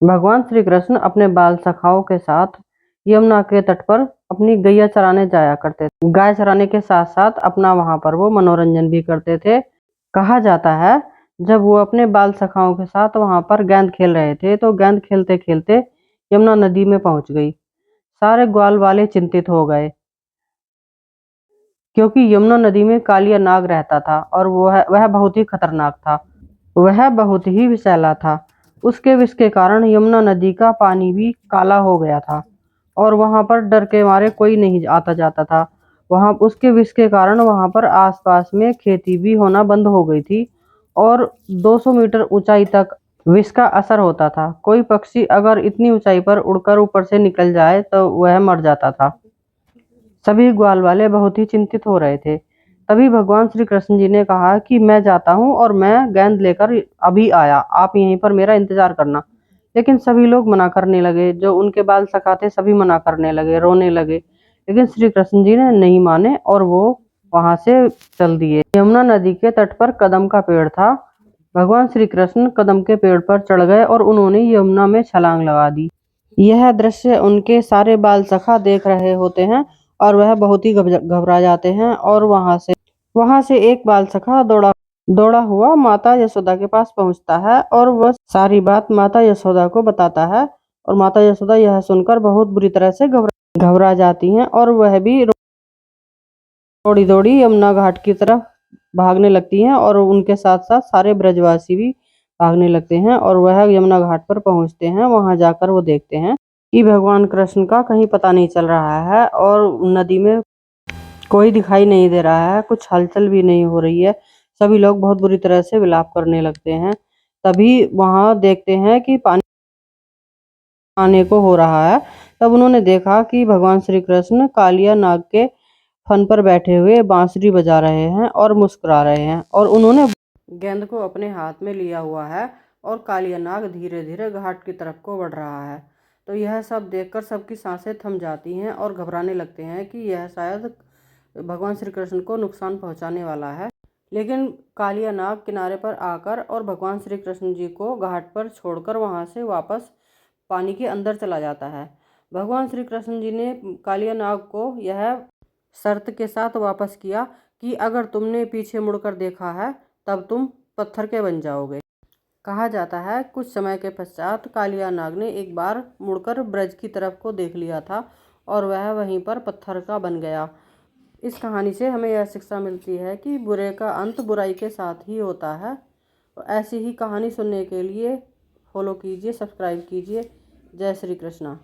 भगवान श्री कृष्ण अपने बाल सखाओं के साथ यमुना के तट पर अपनी गैया चराने जाया करते थे। गाय चराने के साथ साथ अपना वहां पर वो मनोरंजन भी करते थे। कहा जाता है जब वो अपने बाल सखाओं के साथ वहां पर गेंद खेल रहे थे तो गेंद खेलते खेलते यमुना नदी में पहुंच गई। सारे ग्वाल वाले चिंतित हो गए क्योंकि यमुना नदी में कालिया नाग रहता था और वह बहुत ही खतरनाक था। वह बहुत ही विषैला था। उसके विष के कारण यमुना नदी का पानी भी काला हो गया था और वहां पर डर के मारे कोई नहीं आता जाता था। वहां उसके विष के कारण वहां पर आसपास में खेती भी होना बंद हो गई थी और 200 मीटर ऊंचाई तक विष का असर होता था। कोई पक्षी अगर इतनी ऊंचाई पर उड़कर ऊपर से निकल जाए तो वह मर जाता था। सभी ग्वाल वाले बहुत ही चिंतित हो रहे थे। तभी भगवान श्री कृष्ण जी ने कहा कि मैं जाता हूँ और मैं गेंद लेकर अभी आया, आप यहीं पर मेरा इंतजार करना। लेकिन सभी लोग मना करने लगे, जो उनके बाल सखा थे सभी मना करने लगे, रोने लगे। लेकिन श्री कृष्ण जी ने नहीं माने और वो वहां से चल दिए। यमुना नदी के तट पर कदम का पेड़ था। भगवान श्री कृष्ण कदम के पेड़ पर चढ़ गए और उन्होंने यमुना में छलांग लगा दी। यह दृश्य उनके सारे बाल सखा देख रहे होते हैं और वह बहुत ही घबरा जाते हैं और वहां से एक बाल सखा दौड़ा दौड़ा हुआ माता यशोदा के पास पहुंचता है और वह सारी बात माता यशोदा को बताता है। और माता यशोदा यह सुनकर बहुत बुरी तरह से घबरा जाती हैं और वह भी दौड़ी दौड़ी यमुना घाट की तरफ भागने लगती हैं और उनके साथ साथ सारे ब्रजवासी भी भागने लगते हैं और वह यमुना घाट पर पहुंचते हैं। वहां जाकर वो देखते हैं कि भगवान कृष्ण का कहीं पता नहीं चल रहा है और नदी में कोई दिखाई नहीं दे रहा है, कुछ हलचल भी नहीं हो रही है। सभी लोग बहुत बुरी तरह से विलाप करने लगते हैं। तभी वहां देखते हैं कि पानी आने को हो रहा है। तब उन्होंने देखा कि भगवान श्री कृष्ण कालिया नाग के फन पर बैठे हुए बांसुरी बजा रहे हैं और मुस्कुरा रहे हैं और उन्होंने गेंद को अपने हाथ में लिया हुआ है और कालिया नाग धीरे धीरे घाट की तरफ को बढ़ रहा है। तो यह सब देखकर सबकी सांसें थम जाती हैं और घबराने लगते हैं कि यह शायद भगवान श्री कृष्ण को नुकसान पहुंचाने वाला है। लेकिन कालिया नाग किनारे पर आकर और भगवान श्री कृष्ण जी को घाट पर छोड़कर वहां से वापस पानी के अंदर चला जाता है। भगवान श्री कृष्ण जी ने कालिया नाग को यह शर्त के साथ वापस किया कि अगर तुमने पीछे मुड़कर देखा है तब तुम पत्थर के बन जाओगे। कहा जाता है कुछ समय के पश्चात कालिया नाग ने एक बार मुड़कर ब्रज की तरफ को देख लिया था और वह वहीं पर पत्थर का बन गया। इस कहानी से हमें यह शिक्षा मिलती है कि बुरे का अंत बुराई के साथ ही होता है। तो ऐसी ही कहानी सुनने के लिए फॉलो कीजिए, सब्सक्राइब कीजिए। जय श्री कृष्णा।